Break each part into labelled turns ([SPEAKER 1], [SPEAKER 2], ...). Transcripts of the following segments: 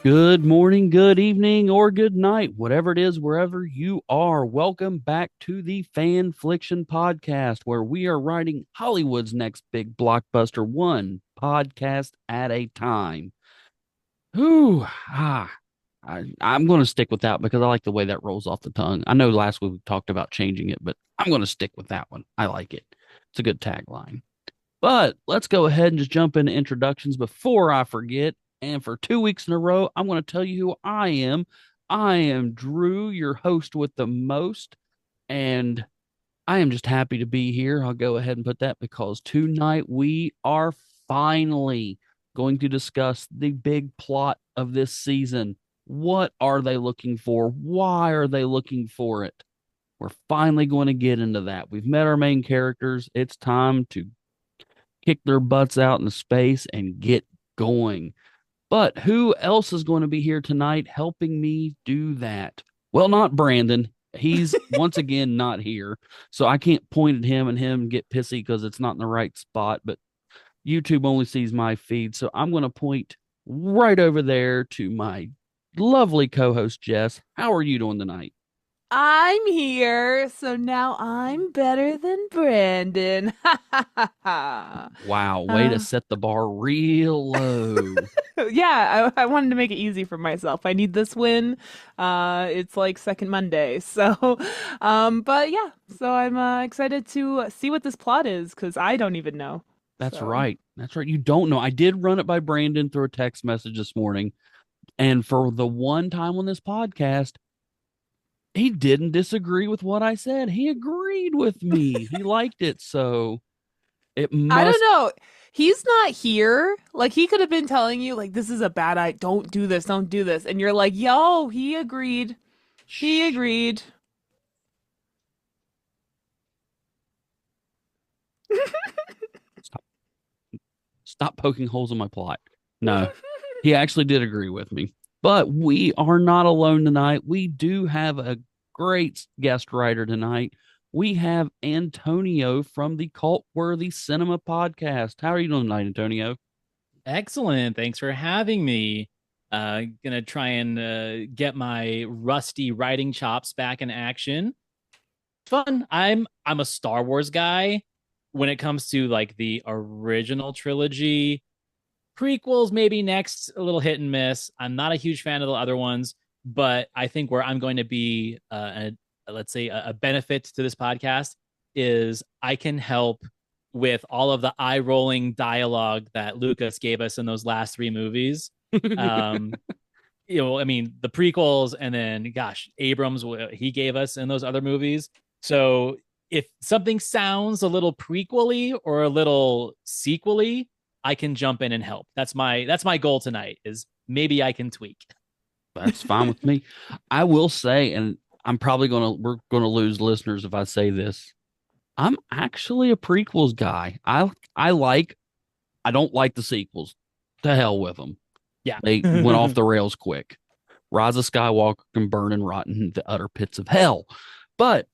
[SPEAKER 1] Good morning, good evening, or good night, whatever it is, wherever you are. Welcome back to the Fan Fliction Podcast, where we are writing Hollywood's next big blockbuster, one podcast at a time. Whew, I'm going to stick with that because I like the way that rolls off the tongue. I know last week we talked about changing it, but I'm going to stick with that one. I like it. It's a good tagline. But let's go ahead and just jump into introductions before I forget. And for 2 weeks in a row, I'm going to tell you who I am. I am Drew, your host with the most. And I am just happy to be here. I'll go ahead and put that because tonight we are finally going to discuss the big plot of this season. What are they looking for? Why are they looking for it? We're finally going to get into that. We've met our main characters. It's time to kick their butts out into space and get going. But who else is going to be here tonight helping me do that? Well, not Brandon. He's once again not here. So I can't point at him and him get pissy because it's not in the right spot. But YouTube only sees my feed. So I'm going to point right over there to my lovely co host, Jess. How are you doing tonight?
[SPEAKER 2] I'm here, so now I'm better than Brandon.
[SPEAKER 1] Wow, way to
[SPEAKER 2] Uh,
[SPEAKER 1] set the bar real low.
[SPEAKER 2] yeah, I wanted to make it easy for myself. I need this win. It's like second Monday, so but yeah, so I'm excited to see what this plot is because I don't even know.
[SPEAKER 1] That's
[SPEAKER 2] So
[SPEAKER 1] right. That's right. You don't know. I did run it by Brandon through a text message this morning. And for the one time on this podcast, he didn't disagree with what I said. He agreed with me. He liked it. So it
[SPEAKER 2] I don't
[SPEAKER 1] must.
[SPEAKER 2] know. He's not here. Like he could have been telling you, like, this is a bad idea. Don't do this. Don't do this. And you're like, yo, he agreed. He
[SPEAKER 1] Shh,
[SPEAKER 2] agreed.
[SPEAKER 1] stop, stop poking holes in my plot. No, he actually did agree with me. But we are not alone tonight. We do have a great guest writer tonight. We have Antonio from the Cultworthy Cinema Podcast. How are you doing tonight, Antonio?
[SPEAKER 3] Excellent. Thanks for having me. Gonna try and get my rusty writing chops back in action. Fun. I'm a Star Wars guy when it comes to like the original trilogy. Prequels maybe next, a little hit and miss. I'm not a huge fan of the other ones, but I think where I'm going to be let's say a benefit to this podcast is I can help with all of the eye rolling dialogue that Lucas gave us in those last three movies. Um, I mean, the prequels, and then, gosh, Abrams, he gave us in those other movies. So if something sounds a little prequely or a little sequely, I can jump in and help. That's my goal tonight. Is maybe I can tweak.
[SPEAKER 1] That's fine with me. I will say, and I'm probably we're gonna lose listeners if I say this. I'm actually a prequels guy. I don't like the sequels. To hell with them.
[SPEAKER 3] Yeah.
[SPEAKER 1] They went off the rails quick. Rise of Skywalker can burn and rot in the utter pits of hell. But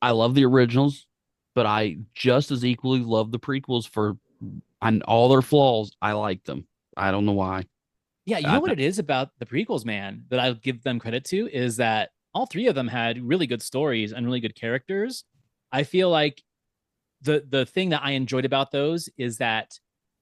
[SPEAKER 1] I love the originals, but I just as equally love the prequels for and all their flaws. I like them. I don't know why.
[SPEAKER 3] Yeah, you
[SPEAKER 1] I,
[SPEAKER 3] know what it is about the prequels, man, that I'll give them credit to is that all three of them had really good stories and really good characters. I feel like the thing that I enjoyed about those is that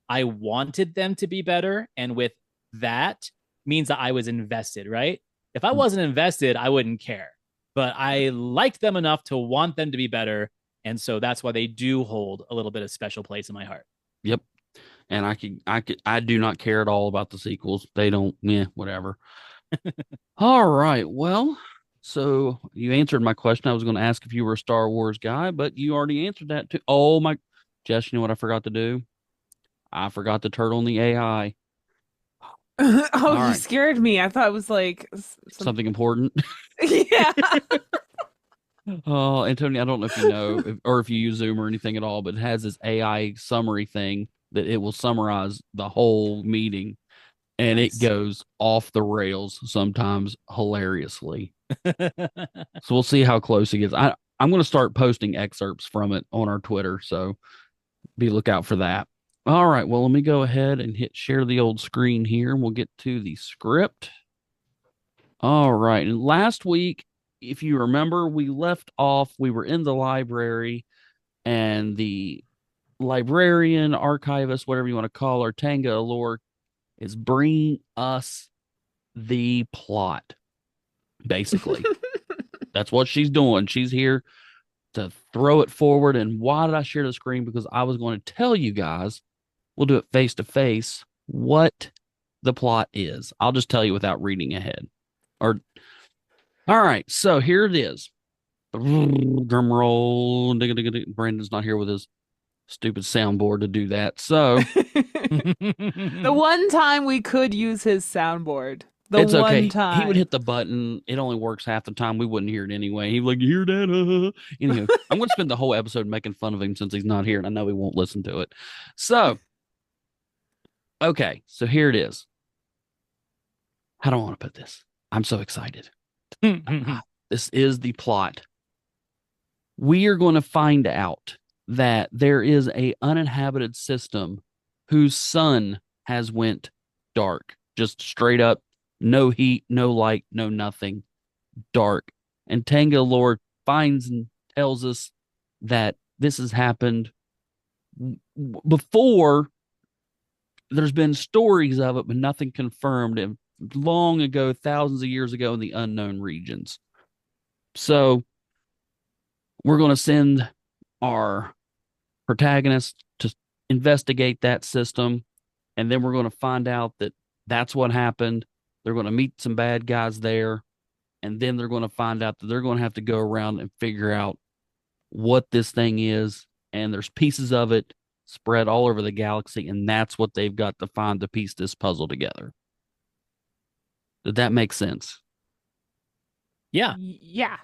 [SPEAKER 3] I wanted them to be better, and with that means that I was invested, right? If I wasn't invested, I wouldn't care. But I liked them enough to want them to be better, and so that's why they do hold a little bit of special place in my heart.
[SPEAKER 1] yep. And I do not care at all about the sequels. They don't, yeah, whatever. All right. Well, so you answered my question. I was going to ask if you were a Star Wars guy, but you already answered that too. Oh my, Jess, you know what I forgot to do? I forgot to turtle on the AI.
[SPEAKER 2] Oh,
[SPEAKER 1] All
[SPEAKER 2] you
[SPEAKER 1] right.
[SPEAKER 2] scared me. I thought it was like some.
[SPEAKER 1] Something important.
[SPEAKER 2] Yeah.
[SPEAKER 1] Oh, Antonio, I don't know if you know or if you use Zoom or anything at all, but it has this AI summary thing that it will summarize the whole meeting and it
[SPEAKER 3] Nice.
[SPEAKER 1] goes off the rails sometimes hilariously. So we'll see how close it gets. I'm going to start posting excerpts from it on our Twitter, so be lookout for that. All right. Well, let me go ahead and hit share the old screen here, and we'll get to the script. All right. And last week, if you remember, we left off, we were in the library, and the librarian, archivist, whatever you want to call her, Tenga Allure, is bringing us the plot, basically. That's what she's doing. She's here to throw it forward. And why did I share the screen? Because I was going to tell you guys, we'll do it face to face, what the plot is. I'll just tell you without reading ahead. All right, so here it is. Drum roll. Brandon's not here with his stupid soundboard to do that. So
[SPEAKER 2] The one time we could use his soundboard.
[SPEAKER 1] it's okay.
[SPEAKER 2] One time.
[SPEAKER 1] He would hit the button. It only works half the time. We wouldn't hear it anyway. He'd be like, "You hear that?" Anywho, I'm going to spend the whole episode making fun of him since he's not here, and I know he won't listen to it. So, okay, so here it is. How do I want to put this? I'm so excited. This is the plot. We are going to find out that there is a uninhabited system whose sun has went dark, just straight up, no heat, no light, no nothing, dark. And Tenga Lord finds and tells us that this has happened before. There's been stories of it, but nothing confirmed. And long ago, thousands of years ago in the unknown regions. So we're going to send our protagonist to investigate that system. And then we're going to find out that that's what happened. They're going to meet some bad guys there. And then they're going to find out that they're going to have to go around and figure out what this thing is. And there's pieces of it spread all over the galaxy. And that's what they've got to find to piece this puzzle together. Did that make sense?
[SPEAKER 3] Yeah.
[SPEAKER 2] Yeah.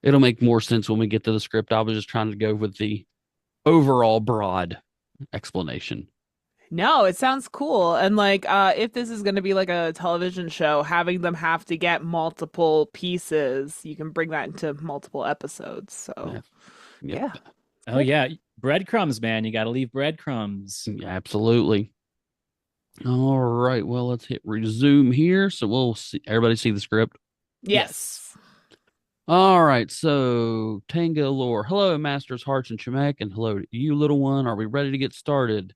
[SPEAKER 1] It'll make more sense when we get to the script. I was just trying to go with the overall broad explanation.
[SPEAKER 2] No, it sounds cool. And like if this is going to be like a television show, having them have to get multiple pieces, you can bring that into multiple episodes. So yeah.
[SPEAKER 3] Oh yeah, breadcrumbs, man. You got to leave breadcrumbs.
[SPEAKER 1] Absolutely. All right. Well, let's hit resume here. So we'll see. Everybody see the script?
[SPEAKER 2] Yes.
[SPEAKER 1] All right. So Tenga Lore. Hello, Masters, Hearts, and Chemek. And hello to you, little one. Are we ready to get started?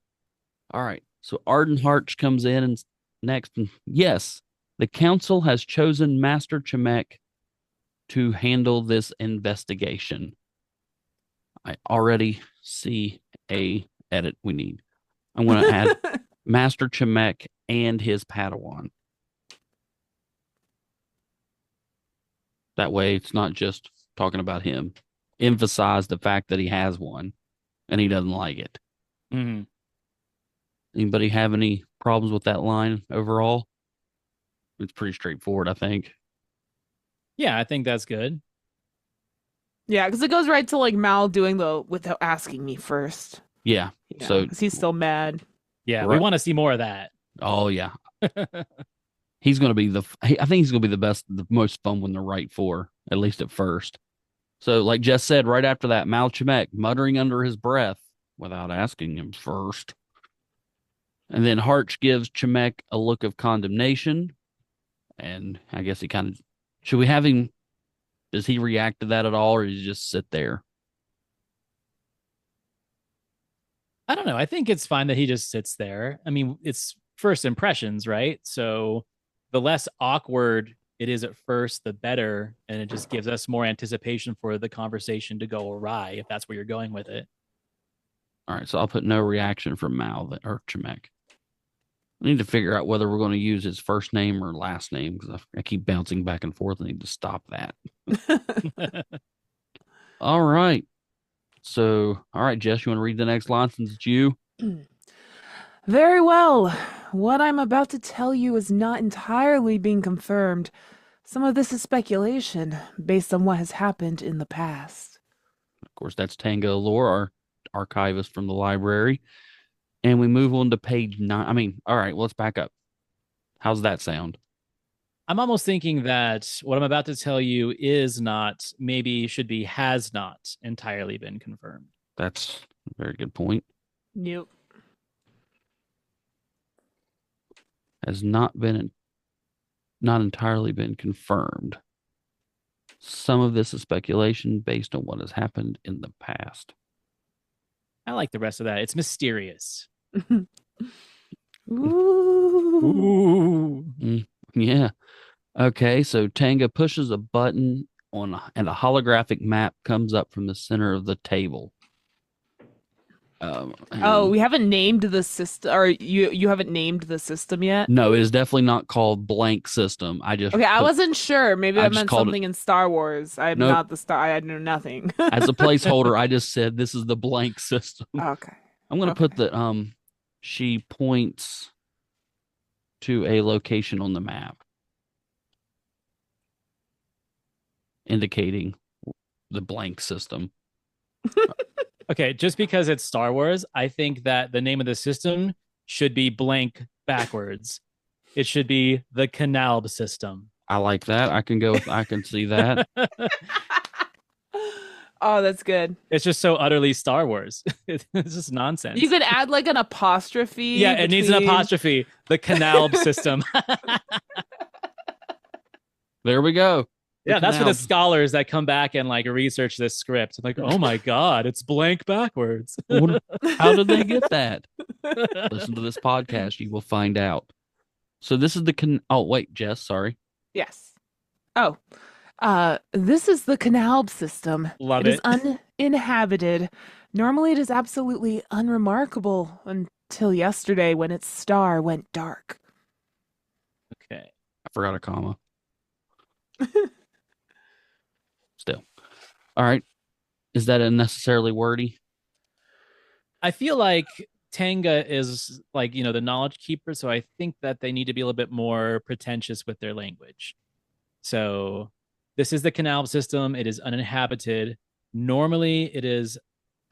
[SPEAKER 1] All right. So Arden Harch comes in and next. And yes, the council has chosen Master Chemek to handle this investigation. I already see a edit we need. I'm going to add Master Chemek and his Padawan. That way it's not just talking about him. Emphasize the fact that he has one and he doesn't like it.
[SPEAKER 3] Mm-hmm.
[SPEAKER 1] Anybody have any problems with that line overall? It's pretty straightforward, I think.
[SPEAKER 3] Yeah, I think that's good.
[SPEAKER 2] Yeah, because it goes right to like Mal doing the without asking me first.
[SPEAKER 1] Yeah.
[SPEAKER 2] Yeah,
[SPEAKER 1] So
[SPEAKER 2] because he's still mad.
[SPEAKER 3] Yeah,
[SPEAKER 1] Right.
[SPEAKER 3] we want to see more of that.
[SPEAKER 1] Oh yeah. He's going to be I think he's going to be the most fun one to write for, at least at first. So like Jess said, right after that, Mal Chemek muttering under his breath without asking him first. And then Harch gives Chemek a look of condemnation. And I guess he kind of, should we have him, does he react to that at all, or does he just sit there?
[SPEAKER 3] I don't know. I think it's fine that he just sits there. I mean, it's first impressions, right? So the less awkward it is at first, the better. And it just gives us more anticipation for the conversation to go awry, if that's where you're going with it.
[SPEAKER 1] All right, so I'll put no reaction from Mal or Chemek. I need to figure out whether we're going to use his first name or last name because I keep bouncing back and forth. I need to stop that. All right. So, all right, Jess, you want to read the next line since it's you?
[SPEAKER 2] Very well. What I'm about to tell you is not entirely being confirmed. Some of this is speculation based on what has happened in the past.
[SPEAKER 1] Of course, that's Tenga Allure, our archivist from the library. And we move on to page 9. I mean, all right, well, let's back up. How's that sound?
[SPEAKER 3] I'm almost thinking that what I'm about to tell you is not, maybe should be, has not entirely been confirmed.
[SPEAKER 1] That's a very good point.
[SPEAKER 2] Nope.
[SPEAKER 1] Has not entirely been confirmed. Some of this is speculation based on what has happened in the past.
[SPEAKER 3] I like the rest of that. It's mysterious.
[SPEAKER 2] Ooh.
[SPEAKER 3] Ooh.
[SPEAKER 1] Yeah. Okay, so Tenga pushes a button and a holographic map comes up from the center of the table.
[SPEAKER 2] Oh,
[SPEAKER 1] And
[SPEAKER 2] we haven't named the system, or you haven't named the system yet?
[SPEAKER 1] no, it is definitely not called blank system. I just
[SPEAKER 2] Okay, I wasn't sure. Maybe
[SPEAKER 1] I
[SPEAKER 2] that
[SPEAKER 1] just
[SPEAKER 2] meant
[SPEAKER 1] called it.
[SPEAKER 2] something in Star Wars. I'm
[SPEAKER 1] Nope.
[SPEAKER 2] not the star. I know nothing.
[SPEAKER 1] As a placeholder, I just said this is the blank system.
[SPEAKER 2] Okay.
[SPEAKER 1] I'm gonna
[SPEAKER 2] Okay.
[SPEAKER 1] put the she points to a location on the map indicating the blank system.
[SPEAKER 3] Okay, just because it's Star Wars, I think that the name of the system should be blank backwards. It should be the Canalb system.
[SPEAKER 1] I like that. I can see that.
[SPEAKER 2] Oh, that's good.
[SPEAKER 3] It's just so utterly Star Wars. It's just nonsense.
[SPEAKER 2] You could add like an apostrophe.
[SPEAKER 3] Yeah, it needs an
[SPEAKER 2] between-
[SPEAKER 3] apostrophe. The Canalb system.
[SPEAKER 1] There we go.
[SPEAKER 3] Yeah, that's for the
[SPEAKER 1] Canalb.
[SPEAKER 3] scholars that come back and like research this script. I'm like, oh my god, it's blank backwards.
[SPEAKER 1] How did they get that? Listen to this podcast, you will find out. So this is oh wait, Jess, sorry.
[SPEAKER 2] Yes. Oh, this is the Canalb system.
[SPEAKER 3] Love
[SPEAKER 2] It is
[SPEAKER 3] it.
[SPEAKER 2] uninhabited. Normally, it is absolutely unremarkable until yesterday when its star went dark.
[SPEAKER 3] Okay.
[SPEAKER 1] I forgot a comma. Still. All right. Is that unnecessarily wordy?
[SPEAKER 3] I feel like Tenga is like, the knowledge keeper, so I think that they need to be a little bit more pretentious with their language. So this is the Canalb system. It is uninhabited. Normally, it is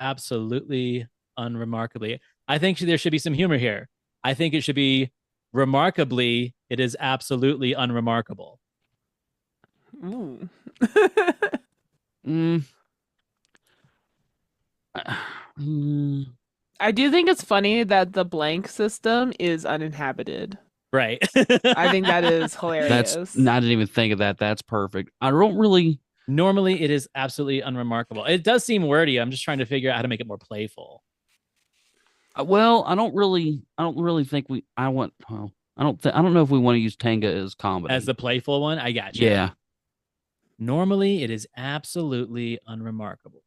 [SPEAKER 3] absolutely unremarkably. I think there should be some humor here. I think it should be remarkably, it is absolutely unremarkable.
[SPEAKER 2] Ooh.
[SPEAKER 1] Mm. Mm.
[SPEAKER 2] I do think it's funny that the blank system is uninhabited.
[SPEAKER 3] Right.
[SPEAKER 2] I think that is hilarious.
[SPEAKER 1] I didn't even think of that. That's perfect. I don't really.
[SPEAKER 3] Normally, it is absolutely unremarkable. It does seem wordy. I'm just trying to figure out how to make it more playful.
[SPEAKER 1] Well, I don't really think I don't know if we want to use Tenga as comedy.
[SPEAKER 3] As the playful one, I got you.
[SPEAKER 1] Yeah.
[SPEAKER 3] Normally, it is absolutely unremarkable.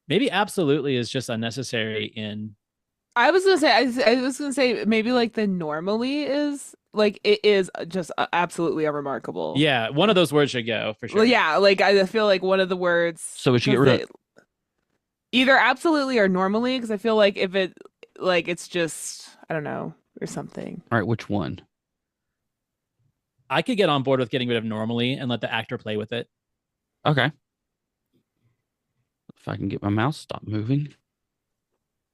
[SPEAKER 3] Maybe absolutely is just unnecessary in.
[SPEAKER 2] I was gonna say maybe like the normally is like it is just absolutely unremarkable.
[SPEAKER 3] Yeah, one of those words should go for sure.
[SPEAKER 2] Well, yeah, like I feel like one of the words.
[SPEAKER 1] So we should get rid of
[SPEAKER 2] either absolutely or normally, because I feel like if it like it's just I don't know or something.
[SPEAKER 1] All right, which one?
[SPEAKER 3] I could get on board with getting rid of normally and let the actor play with it.
[SPEAKER 1] Okay. If I can get my mouse to stop moving.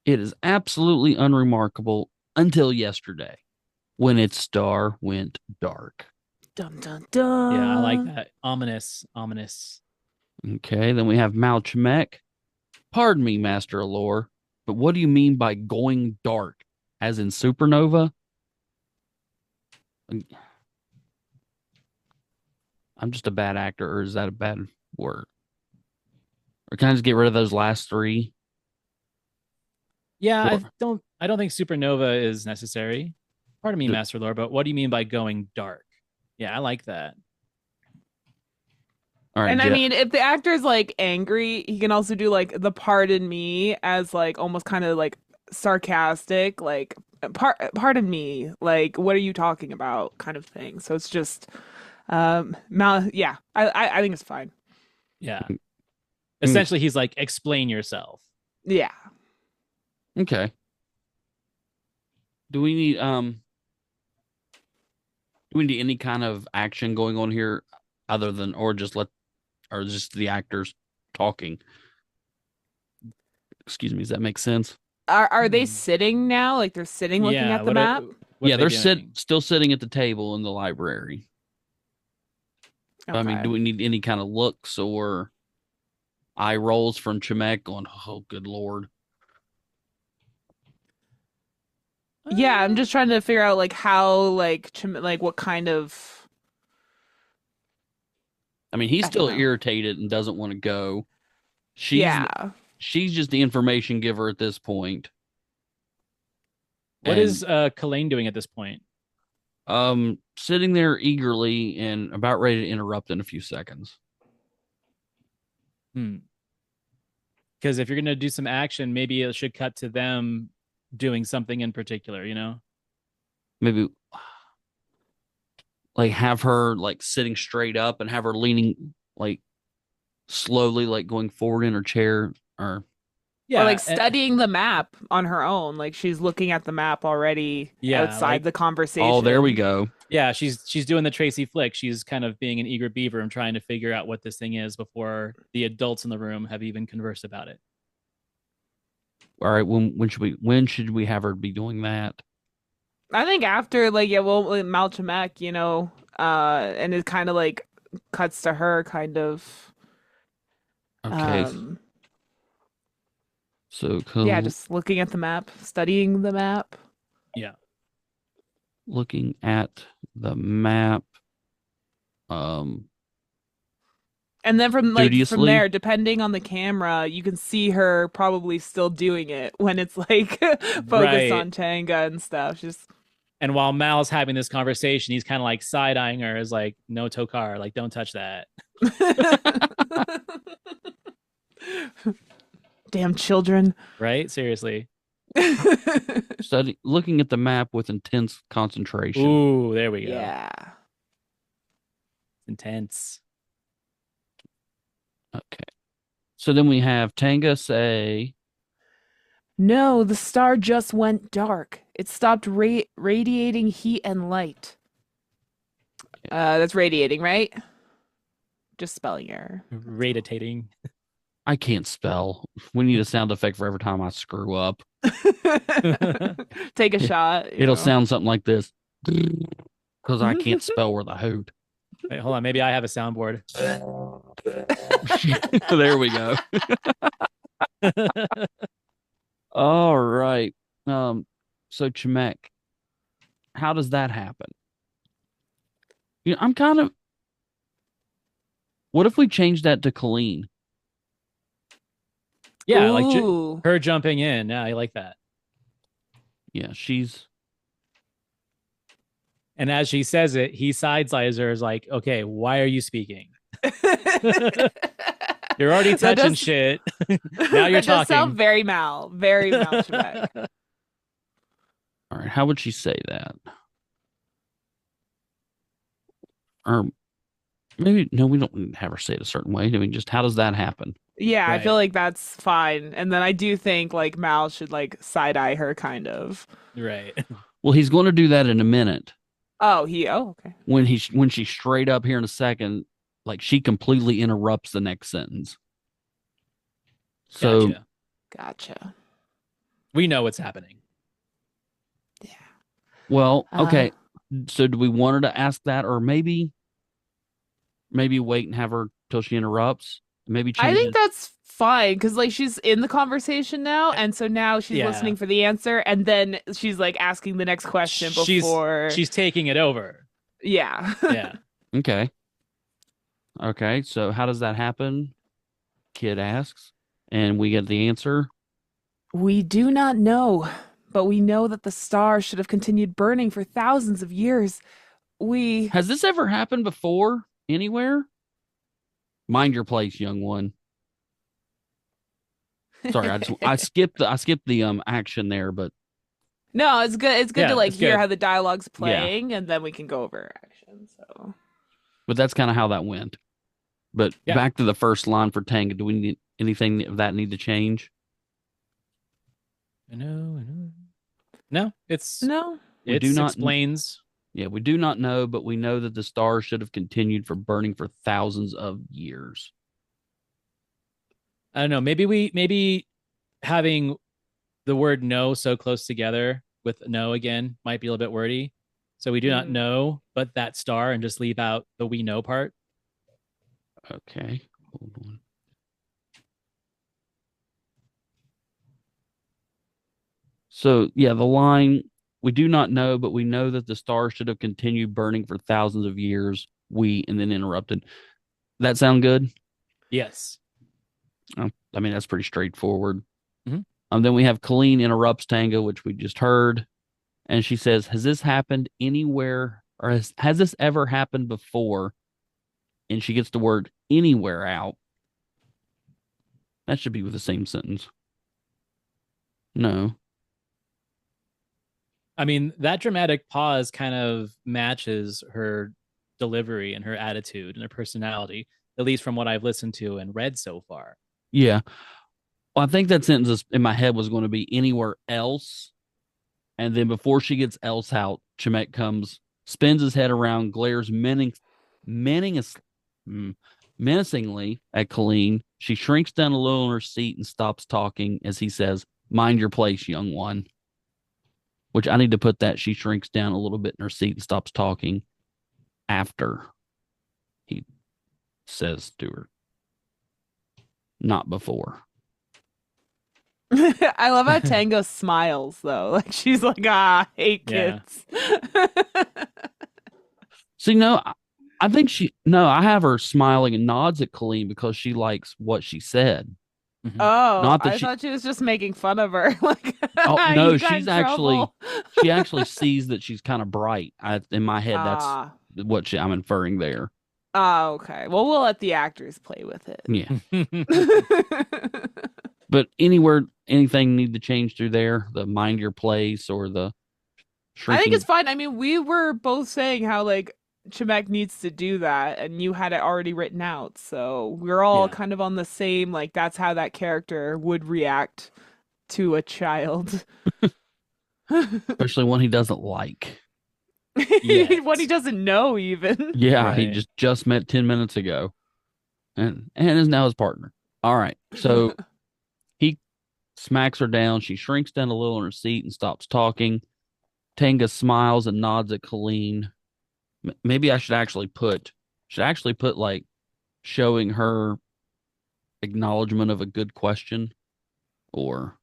[SPEAKER 1] It is absolutely unremarkable until yesterday when its star went dark.
[SPEAKER 2] Dun dun dun.
[SPEAKER 3] Yeah, I like that. Ominous.
[SPEAKER 1] Okay, then we have Malchamek. Pardon me, Master Allure, but what do you mean by going dark? As in supernova? I'm just a bad actor, or is that a bad word? Or can I just get rid of those last three?
[SPEAKER 3] Yeah,
[SPEAKER 1] Or-
[SPEAKER 3] I don't think supernova is necessary. Pardon me, Master Lore, but what do you mean by going dark? Yeah, I like that.
[SPEAKER 1] All right,
[SPEAKER 2] And I mean, if the actor is like angry, he can also do like the pardon me as like almost kind of like sarcastic, like pardon me, like what are you talking about kind of thing. So it's just yeah, I think it's fine.
[SPEAKER 3] Yeah. Essentially, he's like, explain yourself.
[SPEAKER 2] Yeah.
[SPEAKER 1] Okay. Do we need any kind of action going on here other than or just the actors talking? Excuse me, does that make sense?
[SPEAKER 2] Are they sitting now? Like they're sitting looking
[SPEAKER 3] Yeah,
[SPEAKER 2] at the map?
[SPEAKER 1] Yeah, they're
[SPEAKER 3] doing?
[SPEAKER 1] still sitting at the table in the library. I mean,
[SPEAKER 2] Okay.
[SPEAKER 1] do we need any kind of looks or eye rolls from Chemek on, oh, good Lord.
[SPEAKER 2] Yeah, I'm just trying to figure out like how like what kind of
[SPEAKER 1] I mean, he's
[SPEAKER 2] I don't
[SPEAKER 1] still
[SPEAKER 2] know.
[SPEAKER 1] irritated and doesn't want to go. She's
[SPEAKER 2] Yeah.
[SPEAKER 1] she's just the information giver at this point.
[SPEAKER 3] What
[SPEAKER 1] And
[SPEAKER 3] is Kalain doing at this point?
[SPEAKER 1] sitting there eagerly and about ready to interrupt in a few seconds.
[SPEAKER 3] Because if you're gonna do some action, maybe it should cut to them doing something in particular, you know?
[SPEAKER 1] Maybe like have her like sitting straight up and have her leaning like slowly like going forward in her chair or
[SPEAKER 2] Or like
[SPEAKER 3] Yeah,
[SPEAKER 2] studying the map on her own, like she's looking at the map already
[SPEAKER 3] yeah,
[SPEAKER 2] outside
[SPEAKER 3] like
[SPEAKER 2] the
[SPEAKER 1] oh, there we
[SPEAKER 2] conversation.
[SPEAKER 1] go.
[SPEAKER 3] yeah, she's doing the Tracy flick. She's kind of being an eager beaver and trying to figure out what this thing is before the adults in the room have even conversed about it.
[SPEAKER 1] All right, when should we have her be doing that?
[SPEAKER 2] I think after like yeah, well Malchamek, and it kind of like cuts to her kind of
[SPEAKER 1] Okay,
[SPEAKER 2] um
[SPEAKER 1] so
[SPEAKER 2] yeah, just looking at the map, studying the map.
[SPEAKER 3] Yeah.
[SPEAKER 1] looking at the map, um,
[SPEAKER 2] And then from
[SPEAKER 1] studiously.
[SPEAKER 2] there, depending on the camera, you can see her probably still doing it when it's like focused
[SPEAKER 3] Right.
[SPEAKER 2] on Tenga and stuff. She's
[SPEAKER 3] And while Mal's having this conversation, he's kind of like side eyeing her as like, no Tokar, like, don't touch that.
[SPEAKER 2] damn children.
[SPEAKER 3] Right? Seriously.
[SPEAKER 1] Looking at the map with intense concentration.
[SPEAKER 3] Ooh, there we go.
[SPEAKER 2] Yeah.
[SPEAKER 3] Intense.
[SPEAKER 1] Okay. So then we have Tanga say,
[SPEAKER 2] No, the star just went dark. It stopped radiating heat and light. That's radiating, right? Just spelling error.
[SPEAKER 3] Raditating.
[SPEAKER 1] I can't spell. We need a sound effect for every time I screw up.
[SPEAKER 2] Take a shot.
[SPEAKER 1] It'll sound something like this because I can't spell worth a hoot.
[SPEAKER 3] Wait, hold on. Maybe I have a soundboard.
[SPEAKER 1] There we go. All right. So Chemek, how does that happen? I'm kind of. What if we change that to Colleen?
[SPEAKER 3] Yeah, like
[SPEAKER 2] Ooh.
[SPEAKER 3] her jumping in. Yeah, I like that.
[SPEAKER 1] Yeah, she's.
[SPEAKER 3] And as she says it, he sides-eyes her as like, okay, why are you speaking? You're already touching shit. Now you're
[SPEAKER 2] that does sound
[SPEAKER 3] talking.
[SPEAKER 2] very very Mal Trebek.
[SPEAKER 1] All right, how would she say that? Or maybe no, we don't have her say it a certain way. I mean, just how does that happen?
[SPEAKER 2] Yeah, I
[SPEAKER 3] Right.
[SPEAKER 2] feel like that's fine. And then I do think like Mal should like side eye her kind of.
[SPEAKER 3] Right.
[SPEAKER 1] Well, he's going to do that in a minute.
[SPEAKER 2] Oh, okay.
[SPEAKER 1] When she's straight up here in a second, like she completely interrupts the next sentence. So
[SPEAKER 2] Gotcha.
[SPEAKER 3] We know what's happening.
[SPEAKER 2] Yeah.
[SPEAKER 1] well, okay. So do we want her to ask that, or maybe wait and have her till she interrupts? Maybe
[SPEAKER 2] I
[SPEAKER 1] change
[SPEAKER 2] think
[SPEAKER 1] it.
[SPEAKER 2] that's fine because like she's in the conversation now, and so now she's
[SPEAKER 3] Yeah.
[SPEAKER 2] listening for the answer, and then she's like asking the next question before.
[SPEAKER 3] She's taking it over.
[SPEAKER 2] Yeah.
[SPEAKER 3] Yeah.
[SPEAKER 1] Okay. Okay. So how does that happen? Kid asks, and we get the answer.
[SPEAKER 2] We do not know, but we know that the star should have continued burning for thousands of years. We
[SPEAKER 1] Has this ever happened before anywhere? Mind your place, young one. Sorry, I skipped the action there, but
[SPEAKER 2] No, it's good. It's good
[SPEAKER 3] Yeah,
[SPEAKER 2] to like
[SPEAKER 3] it's
[SPEAKER 2] hear
[SPEAKER 3] good.
[SPEAKER 2] how the dialogue's playing, and then we can go over action. So
[SPEAKER 1] that's kind of how that went. But
[SPEAKER 3] Yeah.
[SPEAKER 1] back to the first line for Tanga. Do we need anything of that need to change?
[SPEAKER 3] I know. No, it's
[SPEAKER 2] no,
[SPEAKER 1] We
[SPEAKER 3] it
[SPEAKER 1] do not
[SPEAKER 3] explains.
[SPEAKER 1] Yeah, we do not know, but we know that the star should have continued for burning for thousands of years.
[SPEAKER 3] I don't know. Maybe having the word no so close together with no again might be a little bit wordy. So we do not know, but that star, and just leave out the we know part.
[SPEAKER 1] Okay, hold on. So yeah, the line We do not know, but we know that the stars should have continued burning for thousands of years. And then interrupted. That sound good?
[SPEAKER 3] Yes.
[SPEAKER 1] I mean, that's pretty straightforward.
[SPEAKER 3] Mm-hmm.
[SPEAKER 1] Then we have Colleen interrupts Tenga, which we just heard. And she says, has this happened anywhere, or has this ever happened before? And she gets the word anywhere out. That should be with the same sentence. No.
[SPEAKER 3] I mean, that dramatic pause kind of matches her delivery and her attitude and her personality, at least from what I've listened to and read so far.
[SPEAKER 1] Yeah. Well, I think that sentence in my head was going to be anywhere else. And then before she gets else out, Chimek comes, spins his head around, glares menacingly at Colleen. She shrinks down a little in her seat and stops talking as he says, mind your place, young one. Which I need to put that she shrinks down a little bit in her seat and stops talking after he says to her. Not before.
[SPEAKER 2] I love how Tango smiles though. Like she's like, I hate kids. Yeah.
[SPEAKER 1] See, no, I think I have her smiling and nods at Colleen because she likes what she said.
[SPEAKER 2] Mm-hmm. Oh, not that I thought she was just making fun of her. Like,
[SPEAKER 1] oh no, she actually sees that she's kind of bright. In my head, that's what I'm inferring there.
[SPEAKER 2] Oh, okay. Well, we'll let the actors play with it.
[SPEAKER 1] Yeah. But anything need to change through there? The mind your place or the shrinking?
[SPEAKER 2] I think it's fine. I mean, we were both saying how like Chimek needs to do that, and you had it already written out, so we're all kind of on the same. Like that's how that character would react to a child,
[SPEAKER 1] especially one he doesn't like.
[SPEAKER 2] What he doesn't know even.
[SPEAKER 1] Yeah, right. He just met 10 minutes ago, and is now his partner. All right, so. He smacks her down. She shrinks down a little in her seat and stops talking. Tenga smiles and nods at Colleen. Maybe I should actually put like showing her acknowledgement of a good question, or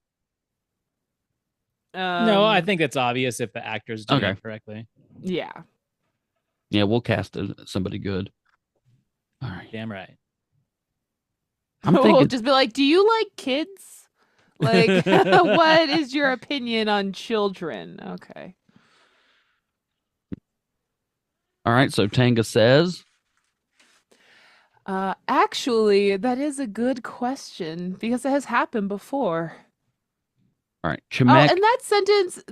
[SPEAKER 3] no, I think it's obvious if the actor's doing it correctly.
[SPEAKER 2] Yeah,
[SPEAKER 1] we'll cast somebody good. All right,
[SPEAKER 3] damn right.
[SPEAKER 2] We'll just be like, do you like kids? Like, what is your opinion on children? Okay.
[SPEAKER 1] All right, so Tenga says,
[SPEAKER 2] actually, that is a good question because it has happened before.
[SPEAKER 1] All right, Chimek.
[SPEAKER 2] Oh, and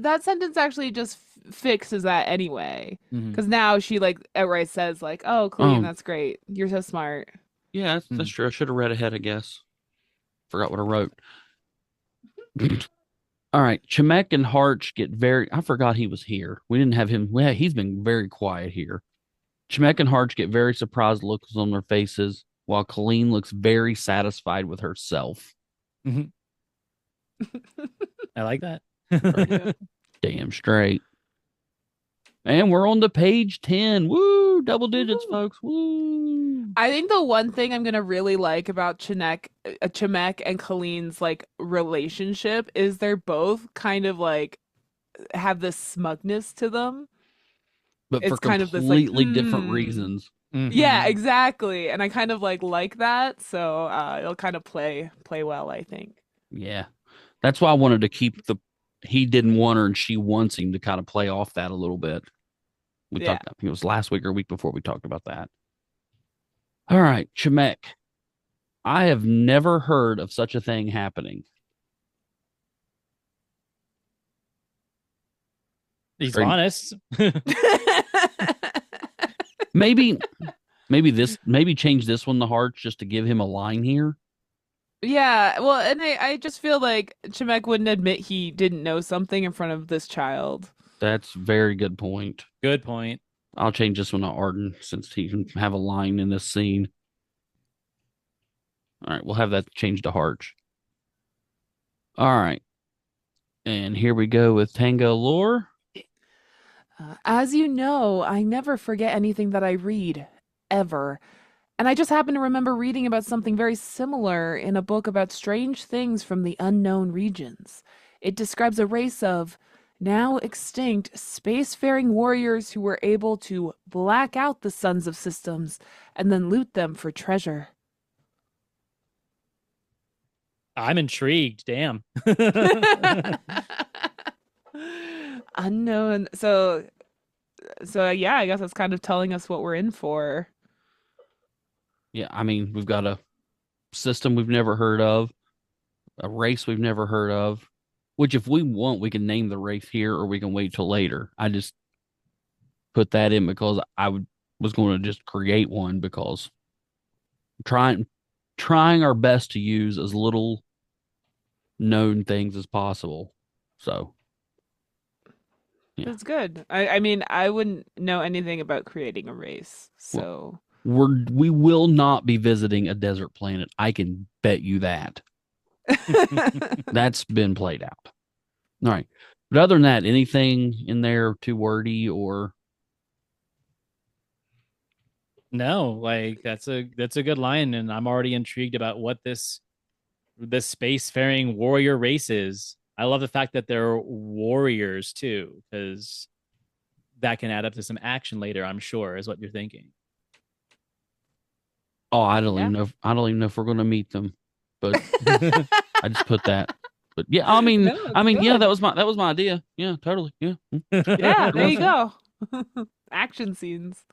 [SPEAKER 2] that sentence actually just fixes that anyway. Because now she like outright says like, oh, Colleen, that's great. You're so smart.
[SPEAKER 1] Yeah, that's true. I should have read ahead, I guess. Forgot what I wrote. All right. Chimek and Harch get I forgot he was here. We didn't have him. Well, he's been very quiet here. Chimek and Harch get very surprised looks on their faces while Colleen looks very satisfied with herself.
[SPEAKER 3] Mm-hmm. I like that.
[SPEAKER 1] Damn straight. And we're on to page 10. Woo! Double digits, folks. Woo!
[SPEAKER 2] I think the one thing I'm gonna really like about Chimek and Colleen's like relationship is they're both kind of like have this smugness to them.
[SPEAKER 1] But it's for kind completely of this, like, different reasons.
[SPEAKER 2] Mm-hmm. Yeah, exactly. And I kind of like that. So it'll kind of play well, I think.
[SPEAKER 1] Yeah. That's why I wanted to keep he didn't want her and she wants him to kind of play off that a little bit. We talked, I think it was last week or week before we talked about that. All right, Chimek. I have never heard of such a thing happening.
[SPEAKER 3] He's honest.
[SPEAKER 1] maybe change this one to Harch just to give him a line here.
[SPEAKER 2] Yeah, well, and I just feel like Chimek wouldn't admit he didn't know something in front of this child.
[SPEAKER 1] That's a very good point.
[SPEAKER 3] Good point.
[SPEAKER 1] I'll change this one to Arden since he can have a line in this scene. All right, we'll have that changed to Harch. All right. And here we go with Tenga lore.
[SPEAKER 2] As you know, I never forget anything that I read, ever. And I just happen to remember reading about something very similar in a book about strange things from the unknown regions. It describes a race of now extinct spacefaring warriors who were able to black out the sons of systems and then loot them for treasure.
[SPEAKER 3] I'm intrigued. Damn.
[SPEAKER 2] Unknown. So yeah, I guess that's kind of telling us what we're in for.
[SPEAKER 1] Yeah, I mean, we've got a system we've never heard of, a race we've never heard of, which if we want, we can name the race here or we can wait till later. I just put that in because was going to just create one because trying our best to use as little known things as possible. So yeah.
[SPEAKER 2] That's good. I mean, I wouldn't know anything about creating a race, so
[SPEAKER 1] we will not be visiting a desert planet. I can bet you that. That's been played out. All right. But other than that, anything in there too wordy or
[SPEAKER 3] No, like that's a good line, and I'm already intrigued about what this spacefaring warrior race is. I love the fact that they're warriors too, because that can add up to some action later, I'm sure, is what you're thinking.
[SPEAKER 1] Oh, I don't even know if we're going to meet them. But I just put that. But yeah, I mean, yeah, that was my idea. Yeah, totally. Yeah.
[SPEAKER 2] Yeah, there you go. Action scenes.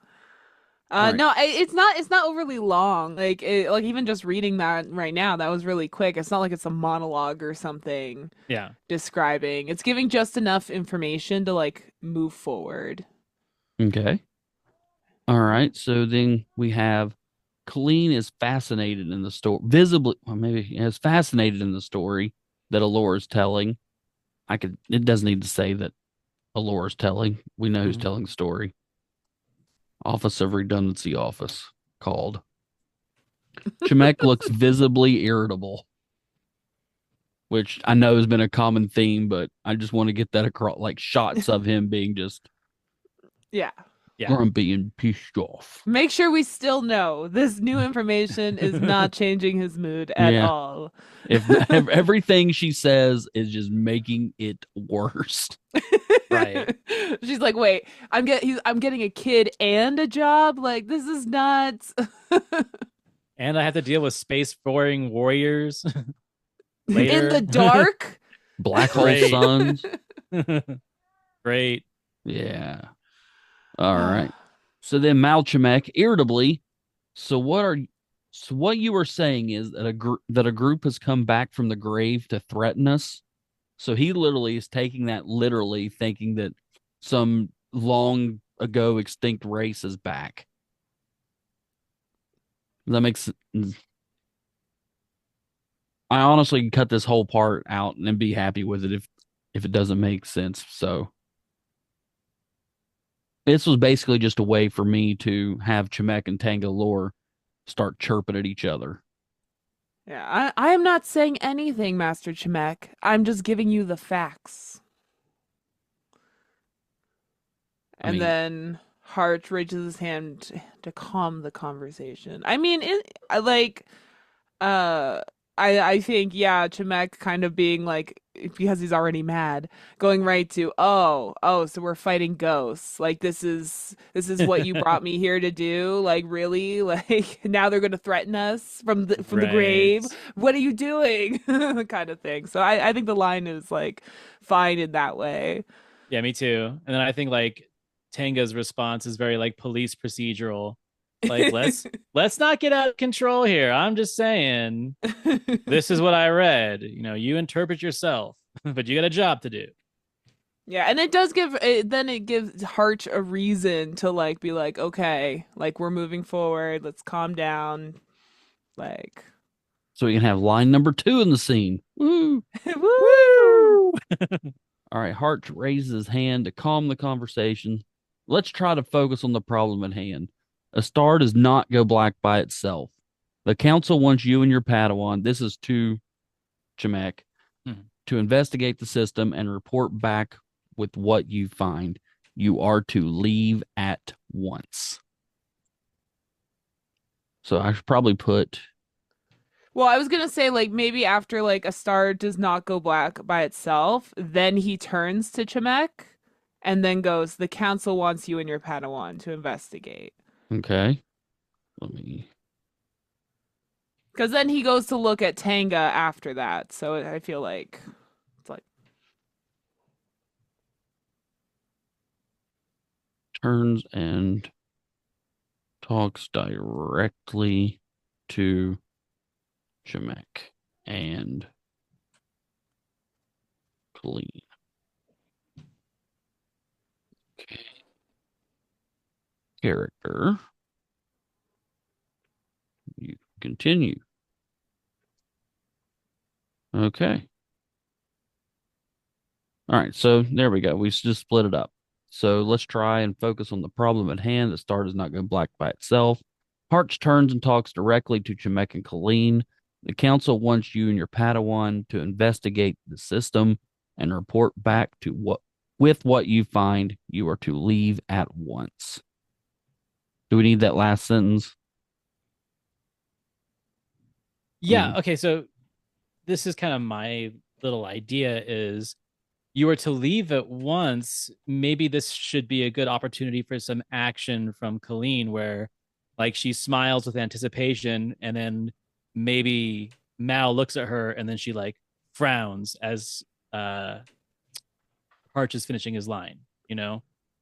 [SPEAKER 1] Right.
[SPEAKER 2] No, it's not overly long. Like even just reading that right now, that was really quick. It's not like it's a monologue or something.
[SPEAKER 3] Yeah.
[SPEAKER 2] Describing. It's giving just enough information to like move forward.
[SPEAKER 1] Okay. All right. So then we have Colleen is fascinated in the story, visibly, or maybe is fascinated in the story that Allure is telling. It doesn't need to say that Allure is telling. We know who's telling the story. Office of Redundancy Office called. Chimek looks visibly irritable, which I know has been a common theme, but I just want to get that across, like shots of him being just grumpy and pissed off.
[SPEAKER 2] Make sure we still know this new information is not changing his mood at all.
[SPEAKER 1] If everything she says is just making it worse.
[SPEAKER 3] Right.
[SPEAKER 2] She's like, wait, I'm getting a kid and a job. Like, this is nuts.
[SPEAKER 3] And I have to deal with space-faring warriors later.
[SPEAKER 2] In the dark.
[SPEAKER 1] Black hole suns.
[SPEAKER 3] Great.
[SPEAKER 1] Yeah. All right. So then Malchimek irritably, so what you were saying is that a group has come back from the grave to threaten us. So he literally is taking that literally, thinking that some long ago extinct race is back. That makes sense. I honestly can cut this whole part out and be happy with it if it doesn't make sense. So this was basically just a way for me to have Chimek and Tenga lore start chirping at each other.
[SPEAKER 2] Yeah, I am not saying anything, Master Chimek. I'm just giving you the facts. And then Hart raises his hand to calm the conversation. I mean, I think, Chimek kind of being like, because he's already mad, going right to, so we're fighting ghosts. Like, this is what you brought me here to do. Like, really? Like, now they're going to threaten us from the grave. What are you doing? Kind of thing. So I think the line is like fine in that way.
[SPEAKER 3] Yeah, me too. And then I think like Tenga's response is very like police procedural. Like, let's not get out of control here. I'm just saying, this is what I read. You interpret yourself, but you got a job to do.
[SPEAKER 2] Yeah, and it does it gives Hart a reason to like be like, okay, like we're moving forward. Let's calm down. Like,
[SPEAKER 1] so we can have line number 2 in the scene. Woo!
[SPEAKER 2] Woo!
[SPEAKER 1] All right, Hart raises his hand to calm the conversation. Let's try to focus on the problem at hand. A star does not go black by itself. The council wants you and your Padawan, this is to Chimek, to investigate the system and report back with what you find. You are to leave at once. So I should probably put...
[SPEAKER 2] Well, I was gonna say like maybe after like a star does not go black by itself, then he turns to Chemek and then goes, "The council wants you and your Padawan to investigate."
[SPEAKER 1] Okay. Let me.
[SPEAKER 2] Because then he goes to look at Tenga after that. So I feel like it's like
[SPEAKER 1] Turns and talks directly to Shemek and Colleen. Okay. Character. You continue. Okay. All right. So there we go. We just split it up. So let's try and focus on the problem at hand. The star does not go black by itself. Harch turns and talks directly to Chemek and Colleen. The council wants you and your Padawan to investigate the system and report back to what you find. You are to leave at once. Do we need that last sentence?
[SPEAKER 3] Yeah. Okay. So this is kind of my little idea is you were to leave at once. Maybe this should be a good opportunity for some action from Colleen where like she smiles with anticipation and then maybe Mal looks at her and then she like frowns as Harch is finishing his line, you know?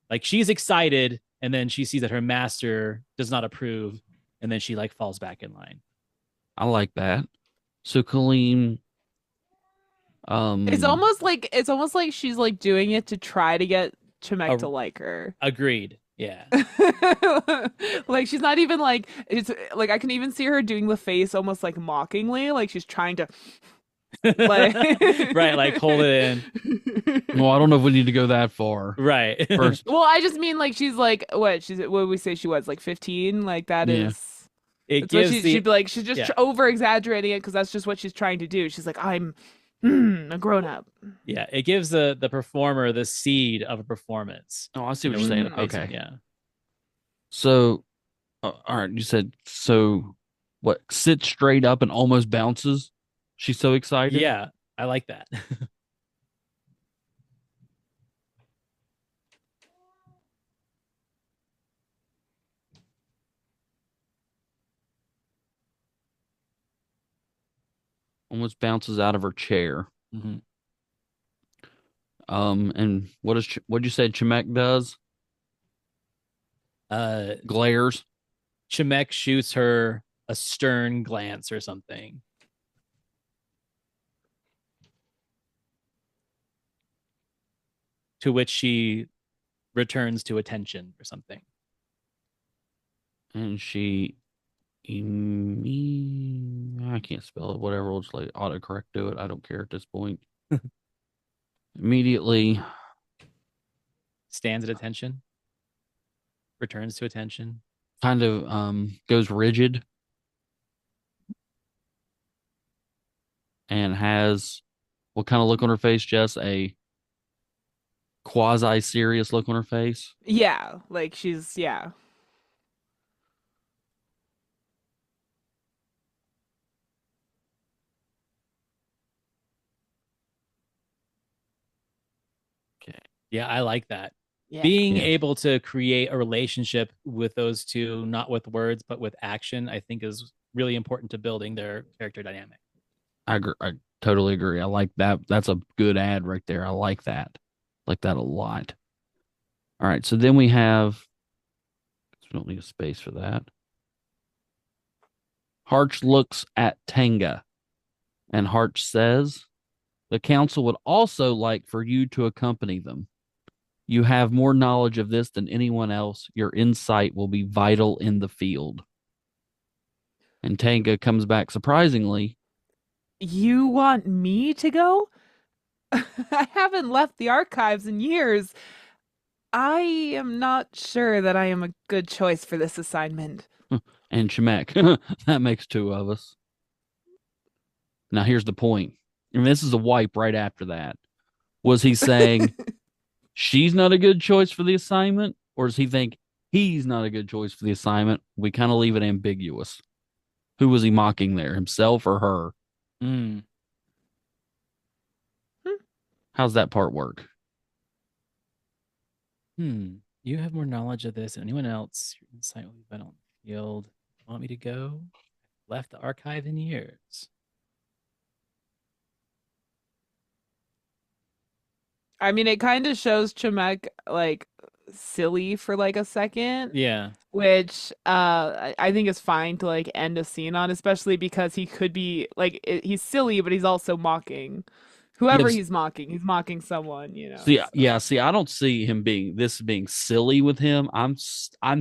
[SPEAKER 3] Like she's excited and then she sees that her master does not approve and then she like falls back in line.
[SPEAKER 1] I like that. So Colleen,
[SPEAKER 2] it's almost like she's like doing it to try to get Chemek to like her.
[SPEAKER 3] Agreed. Yeah.
[SPEAKER 2] Like she's not even like it's like I can even see her doing the face almost like mockingly, like she's trying to like
[SPEAKER 3] right, like hold it in.
[SPEAKER 1] well, I don't know if we need to go that far.
[SPEAKER 3] Right.
[SPEAKER 1] First,
[SPEAKER 2] well, I just mean like she's like what would we say she was like 15? Like that
[SPEAKER 1] Yeah.
[SPEAKER 2] is
[SPEAKER 3] It
[SPEAKER 2] that's what
[SPEAKER 3] gives
[SPEAKER 2] she'd be like she's just over exaggerating it because that's just what she's trying to do. She's like I'm a grown up.
[SPEAKER 3] Yeah, it gives the performer the seed of a performance.
[SPEAKER 1] oh, I see what you're saying.
[SPEAKER 3] Amazing,
[SPEAKER 1] Okay.
[SPEAKER 3] yeah.
[SPEAKER 1] So, all right, you said so. What? Sits straight up and almost bounces. She's so excited.
[SPEAKER 3] Yeah, I like that.
[SPEAKER 1] Almost bounces out of her chair.
[SPEAKER 3] Mhm.
[SPEAKER 1] And what you said Chemek does? Glares.
[SPEAKER 3] Chemek shoots her a stern glance or something. To which she returns to attention or something.
[SPEAKER 1] And she I can't spell it. Whatever. We'll just like autocorrect do it. I don't care at this point. Immediately
[SPEAKER 3] stands at attention. Returns to attention.
[SPEAKER 1] Kind of goes rigid. And has what kind of look on her face, Jess? A quasi serious look on her face.
[SPEAKER 2] Yeah, like she's yeah.
[SPEAKER 1] Okay.
[SPEAKER 3] Yeah, I like that.
[SPEAKER 2] Yeah.
[SPEAKER 3] Being able to create a relationship with those two, not with words, but with action, I think is really important to building their character dynamic.
[SPEAKER 1] I totally agree. I like that. That's a good ad right there. I like that. Like that a lot. All right. So then we have, we don't need a space for that. Harch looks at Tenga and Harch says, the council would also like for you to accompany them. You have more knowledge of this than anyone else. Your insight will be vital in the field. And Tenga comes back surprisingly.
[SPEAKER 2] You want me to go? I haven't left the archives in years. I am not sure that I am a good choice for this assignment.
[SPEAKER 1] And Shemek. That makes two of us. Now here's the point. And this is a wipe right after that. Was he saying she's not a good choice for the assignment? Or does he think he's not a good choice for the assignment? We kind of leave it ambiguous. Who was he mocking there, himself or her?
[SPEAKER 3] Mm.
[SPEAKER 1] How's that part work?
[SPEAKER 3] You have more knowledge of this than anyone else. Your insight will be better on the field. Want me to go? Left the archive in years.
[SPEAKER 2] I mean, it kind of shows Chemek like silly for like a second,
[SPEAKER 3] Yeah.
[SPEAKER 2] which I think is fine to like end a scene on, especially because he could be like he's silly, but he's also mocking whoever
[SPEAKER 1] Yes.
[SPEAKER 2] he's mocking. He's mocking someone,
[SPEAKER 1] See,
[SPEAKER 2] So.
[SPEAKER 1] yeah, see, I don't see him being silly with him. I'm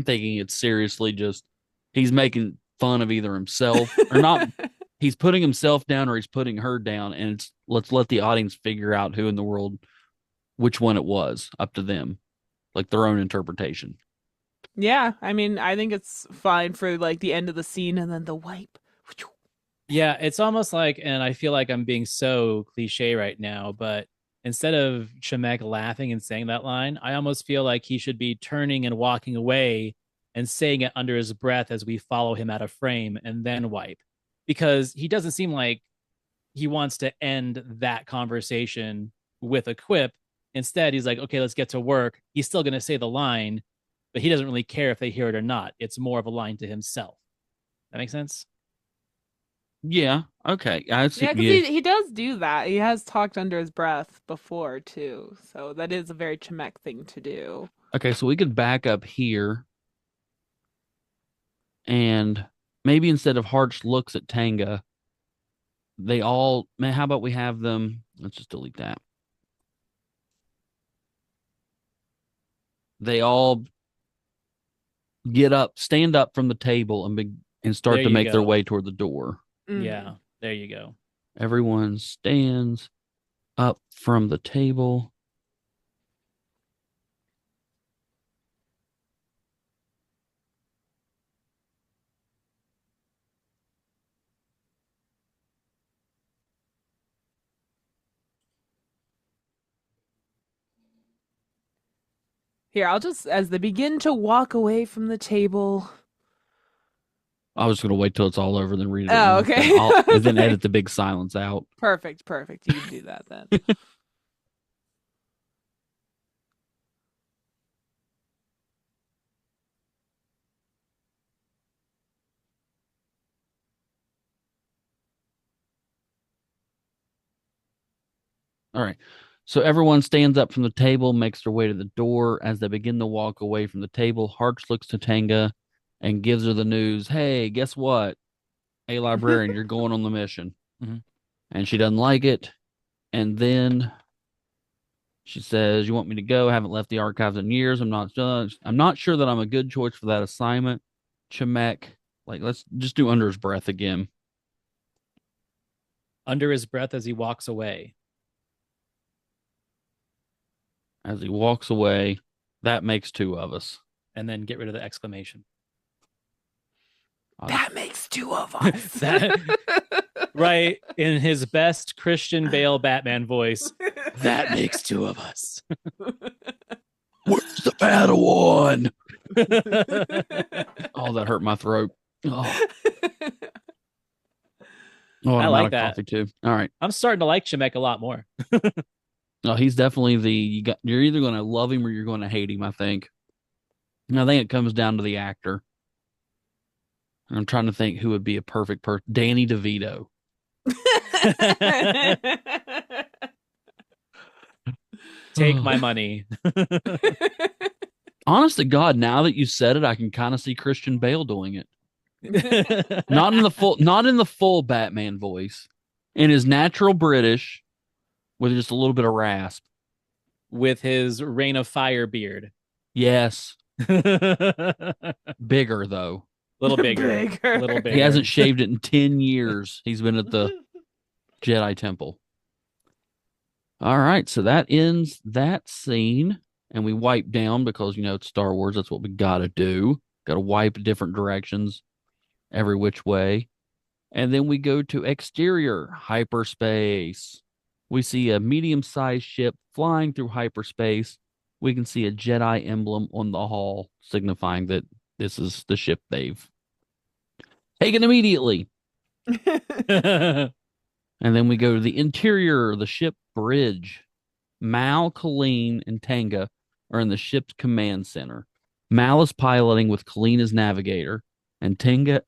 [SPEAKER 1] thinking it's seriously just he's making fun of either himself or not. He's putting himself down or he's putting her down, and it's let's let the audience figure out who in the world which one it was, up to them, like their own interpretation.
[SPEAKER 2] Yeah, I mean, I think it's fine for like the end of the scene and then the wipe.
[SPEAKER 3] Yeah, it's almost like, and I feel like I'm being so cliche right now, but instead of Shemek laughing and saying that line, I almost feel like he should be turning and walking away and saying it under his breath as we follow him out of frame and then wipe. Because he doesn't seem like he wants to end that conversation with a quip. Instead, he's like, okay, let's get to work. He's still going to say the line, but he doesn't really care if they hear it or not. It's more of a line to himself. That makes sense?
[SPEAKER 1] Yeah, okay. I see.
[SPEAKER 2] Yeah, because
[SPEAKER 1] Yeah.
[SPEAKER 2] he does do that. He has talked under his breath before too, so that is a very Chemek thing to do.
[SPEAKER 1] Okay, so we could back up here and maybe instead of Harch looks at Tenga, they all, man, how about we have them? Let's just delete that. They all stand up from the table and start
[SPEAKER 3] There
[SPEAKER 1] to
[SPEAKER 3] you
[SPEAKER 1] make their
[SPEAKER 3] go.
[SPEAKER 1] way toward the door.
[SPEAKER 3] Yeah, there you go.
[SPEAKER 1] Everyone stands up from the table.
[SPEAKER 2] Here, I'll just as they begin to walk away from the table.
[SPEAKER 1] I was going to wait till it's all over, then read it.
[SPEAKER 2] Oh,
[SPEAKER 1] once,
[SPEAKER 2] okay.
[SPEAKER 1] and then edit the big silence out.
[SPEAKER 2] Perfect. You can do that then.
[SPEAKER 1] All right. So everyone stands up from the table, makes their way to the door. As they begin to walk away from the table, Harch looks to Tenga and gives her the news. Hey, guess what? Hey, librarian, you're going on the mission.
[SPEAKER 3] Mhm.
[SPEAKER 1] And she doesn't like it. And then she says, "You want me to go? I haven't left the archives in years. I'm not sure that I'm a good choice for that assignment." Chemek, like, let's just do under his breath again.
[SPEAKER 3] Under his breath as he walks away.
[SPEAKER 1] As he walks away, that makes two of us.
[SPEAKER 3] And then get rid of the exclamation.
[SPEAKER 2] That makes two of us.
[SPEAKER 3] That, right, in his best Christian Bale Batman voice. That makes two of us.
[SPEAKER 1] Where's the Padawan? Oh, that hurt my throat. Oh,
[SPEAKER 3] I
[SPEAKER 1] I'm
[SPEAKER 3] like
[SPEAKER 1] out of
[SPEAKER 3] that.
[SPEAKER 1] coffee too. All right.
[SPEAKER 3] I'm starting to like Shemek a lot more.
[SPEAKER 1] No, he's definitely you're either going to love him or you're going to hate him, I think. And I think it comes down to the actor. And I'm trying to think who would be a perfect person. Danny DeVito.
[SPEAKER 3] Take my money.
[SPEAKER 1] Honest to God, now that you said it, I can kind of see Christian Bale doing it. Not in the full Batman voice. In his natural British with just a little bit of rasp.
[SPEAKER 3] With his Reign of Fire beard.
[SPEAKER 1] Yes. Bigger though.
[SPEAKER 3] Little bigger. A little bigger.
[SPEAKER 1] He hasn't shaved it in 10 years. He's been at the Jedi Temple. All right, so that ends that scene. And we wipe down because, it's Star Wars. That's what we got to do. Got to wipe different directions every which way. And then we go to exterior hyperspace. We see a medium-sized ship flying through hyperspace. We can see a Jedi emblem on the hull, signifying that this is the ship they've Taken immediately.
[SPEAKER 3] Yeah.
[SPEAKER 1] And then we go to the interior of the ship bridge. Mal, Colleen, and Tenga are in the ship's command center. Mal is piloting with Colleen as navigator, and Tenga,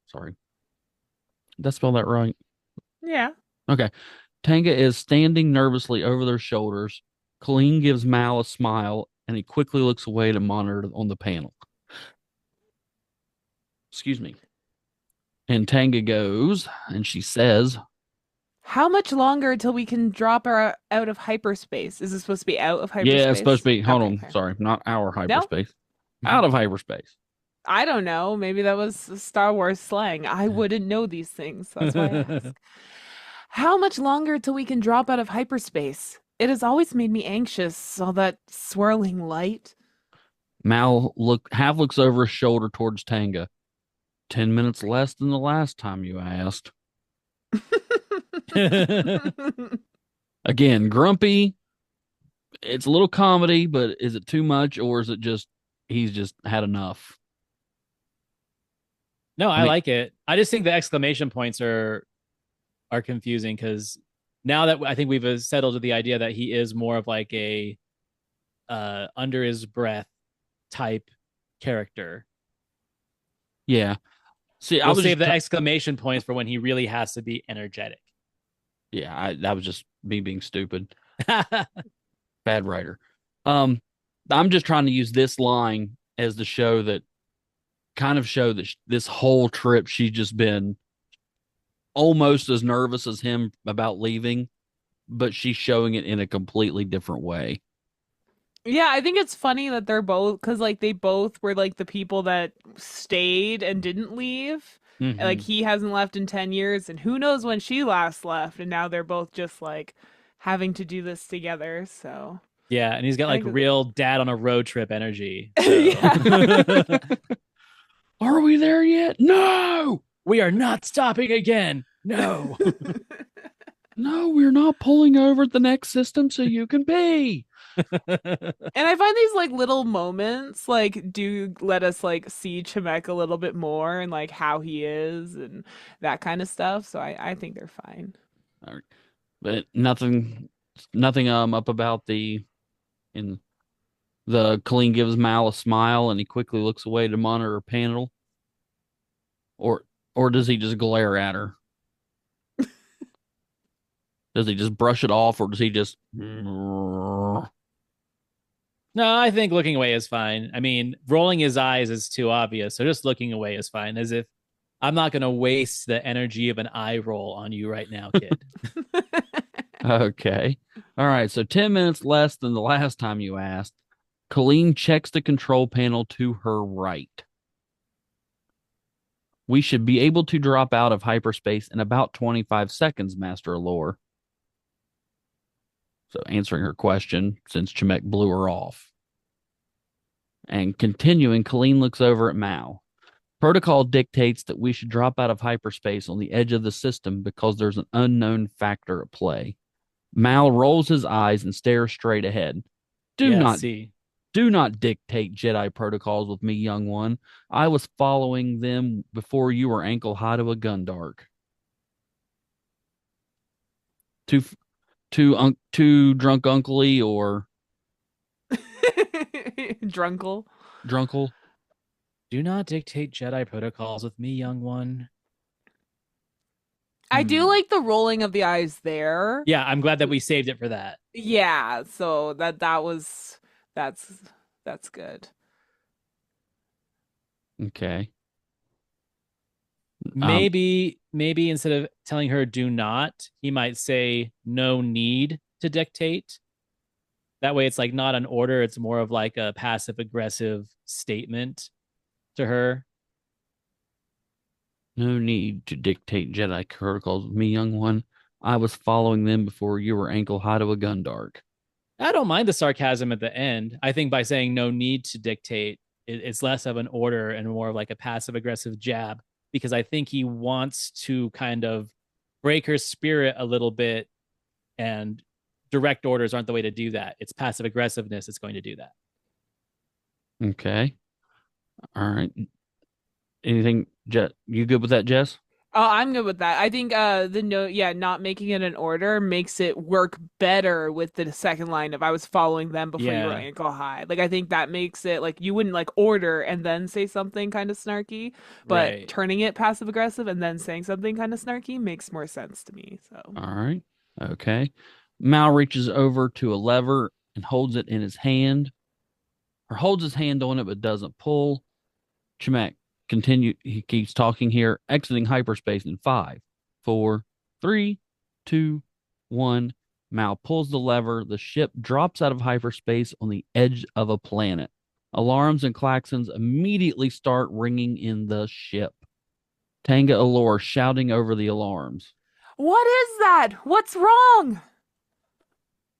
[SPEAKER 1] sorry, did I spell that right?
[SPEAKER 2] Yeah.
[SPEAKER 1] Okay. Tenga is standing nervously over their shoulders. Colleen gives Mal a smile, and he quickly looks away to monitor on the panel. Excuse me. And Tenga goes, and she says,
[SPEAKER 2] How much longer until we can drop her out of hyperspace? Is it supposed to be out of
[SPEAKER 1] yeah, it's supposed
[SPEAKER 2] hyperspace?
[SPEAKER 1] to be, hold
[SPEAKER 2] Okay,
[SPEAKER 1] on,
[SPEAKER 2] fair.
[SPEAKER 1] sorry, not our
[SPEAKER 2] No,
[SPEAKER 1] hyperspace, out of hyperspace.
[SPEAKER 2] I don't know. Maybe that was Star Wars slang. I wouldn't know these things. That's why I ask. How much longer till we can drop out of hyperspace? It has always made me anxious, all that swirling light.
[SPEAKER 1] Mal looks over his shoulder towards Tanga. 10 minutes less than the last time you asked. Again, grumpy. It's a little comedy, but is it too much, or is it just he's just had enough?
[SPEAKER 3] No,
[SPEAKER 1] I
[SPEAKER 3] I
[SPEAKER 1] mean,
[SPEAKER 3] like it. I just think the exclamation points are confusing because now that I think we've settled to the idea that he is more of like a under his breath type character.
[SPEAKER 1] yeah. See, I
[SPEAKER 3] We'll
[SPEAKER 1] was
[SPEAKER 3] save
[SPEAKER 1] just
[SPEAKER 3] the exclamation points for when he really has to be energetic.
[SPEAKER 1] that was just me being stupid. Bad writer. Um, I'm just trying to use this line as the show that kind of show that this whole trip she's just been almost as nervous as him about leaving, but she's showing it in a completely different way.
[SPEAKER 2] Yeah, I think it's funny that they're both, because like they both were like the people that stayed and didn't leave. And, like
[SPEAKER 1] Mm-hmm.
[SPEAKER 2] he hasn't left in 10 years, and who knows when she last left, and now they're both just like having to do this together. So
[SPEAKER 3] Yeah, and he's got
[SPEAKER 2] I
[SPEAKER 3] like
[SPEAKER 2] think
[SPEAKER 3] real dad on a road trip energy.
[SPEAKER 2] yeah.
[SPEAKER 3] So
[SPEAKER 1] Are we there yet? No,
[SPEAKER 3] we are not stopping again. No.
[SPEAKER 1] no, we're not pulling over at the next system so you can be.
[SPEAKER 2] And I find these like little moments like do let us like see Chimek a little bit more and like how he is and that kind of stuff. So I think they're fine.
[SPEAKER 1] All right. But nothing up about in the Colleen gives Mal a smile and he quickly looks away to monitor her panel. Or does he just glare at her? Does he just brush it off or does he just
[SPEAKER 3] No, I think looking away is fine. I mean, rolling his eyes is too obvious. So just looking away is fine. As if I'm not going to waste the energy of an eye roll on you right now, kid.
[SPEAKER 1] Okay. All right. So 10 minutes less than the last time you asked. Colleen checks the control panel to her right. We should be able to drop out of hyperspace in about 25 seconds, Master Allure. So answering her question since Chimek blew her off. And continuing, Colleen looks over at Mao. Protocol dictates that we should drop out of hyperspace on the edge of the system because there's an unknown factor at play. Mal rolls his eyes and stares straight ahead. Do
[SPEAKER 3] Yeah,
[SPEAKER 1] not
[SPEAKER 3] see.
[SPEAKER 1] do not dictate Jedi protocols with me, young one. I was following them before you were ankle high to a gun dark. Too drunk uncly or
[SPEAKER 2] Drunkle.
[SPEAKER 1] drunkle.
[SPEAKER 3] Do not dictate Jedi protocols with me, young one.
[SPEAKER 2] I do like the rolling of the eyes there.
[SPEAKER 3] Yeah, I'm glad that we saved it for that.
[SPEAKER 2] Yeah, so that's that's good.
[SPEAKER 1] Okay.
[SPEAKER 3] Maybe instead of telling her do not, he might say no need to dictate. That way it's like not an order, it's more of like a passive aggressive statement to her.
[SPEAKER 1] No need to dictate Jedi protocols with me, young one. I was following them before you were ankle high to a gun dark.
[SPEAKER 3] I don't mind the sarcasm at the end. I think by saying no need to dictate, it's less of an order and more of like a passive aggressive jab because I think he wants to kind of break her spirit a little bit, and direct orders aren't the way to do that. It's passive aggressiveness that's going to do that.
[SPEAKER 1] Okay. All right. Anything, you good with that, Jess?
[SPEAKER 2] Oh, I'm good with that. I think the note, yeah, not making it an order makes it work better with the second line of I was following them before you were
[SPEAKER 3] Yeah,
[SPEAKER 2] ankle high. Like I think that makes it like you wouldn't like order and then say something kind of snarky, but
[SPEAKER 3] right.
[SPEAKER 2] turning it passive aggressive and then saying something kind of snarky makes more sense to me. So,
[SPEAKER 1] All right. Okay. Mal reaches over to a lever and holds it in his hand, or holds his hand on it but doesn't pull. Chemek he keeps talking here, exiting hyperspace in 5, 4, 3, 2, 1. Mal pulls the lever. The ship drops out of hyperspace on the edge of a planet. Alarms and klaxons immediately start ringing in the ship. Tenga Allure shouting over the alarms.
[SPEAKER 2] what is that? What's wrong?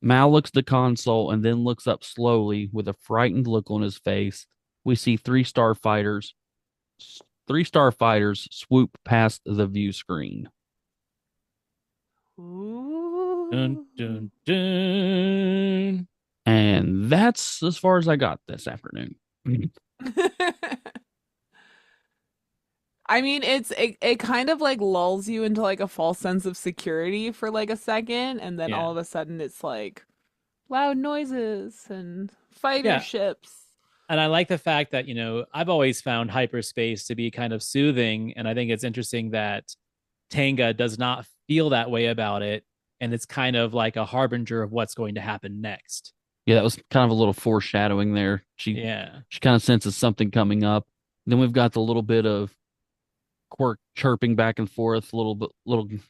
[SPEAKER 1] Mal looks at the console and then looks up slowly with a frightened look on his face. We see three starfighters swoop past the view screen.
[SPEAKER 3] Dun,
[SPEAKER 2] Ooh.
[SPEAKER 3] dun, dun.
[SPEAKER 1] And that's as far as I got this afternoon.
[SPEAKER 2] I mean, it kind of like lulls you into like a false sense of security for like a second, and then all
[SPEAKER 3] Yeah.
[SPEAKER 2] of a sudden it's like loud noises and fighter
[SPEAKER 3] Yeah.
[SPEAKER 2] ships.
[SPEAKER 3] And I like the fact that, I've always found hyperspace to be kind of soothing. And I think it's interesting that Tenga does not feel that way about it. And it's kind of like a harbinger of what's going to happen next.
[SPEAKER 1] Yeah, that was kind of a little foreshadowing there.
[SPEAKER 3] Yeah.
[SPEAKER 1] She kind of senses something coming up. Then we've got the little bit of Quirk chirping back and forth, little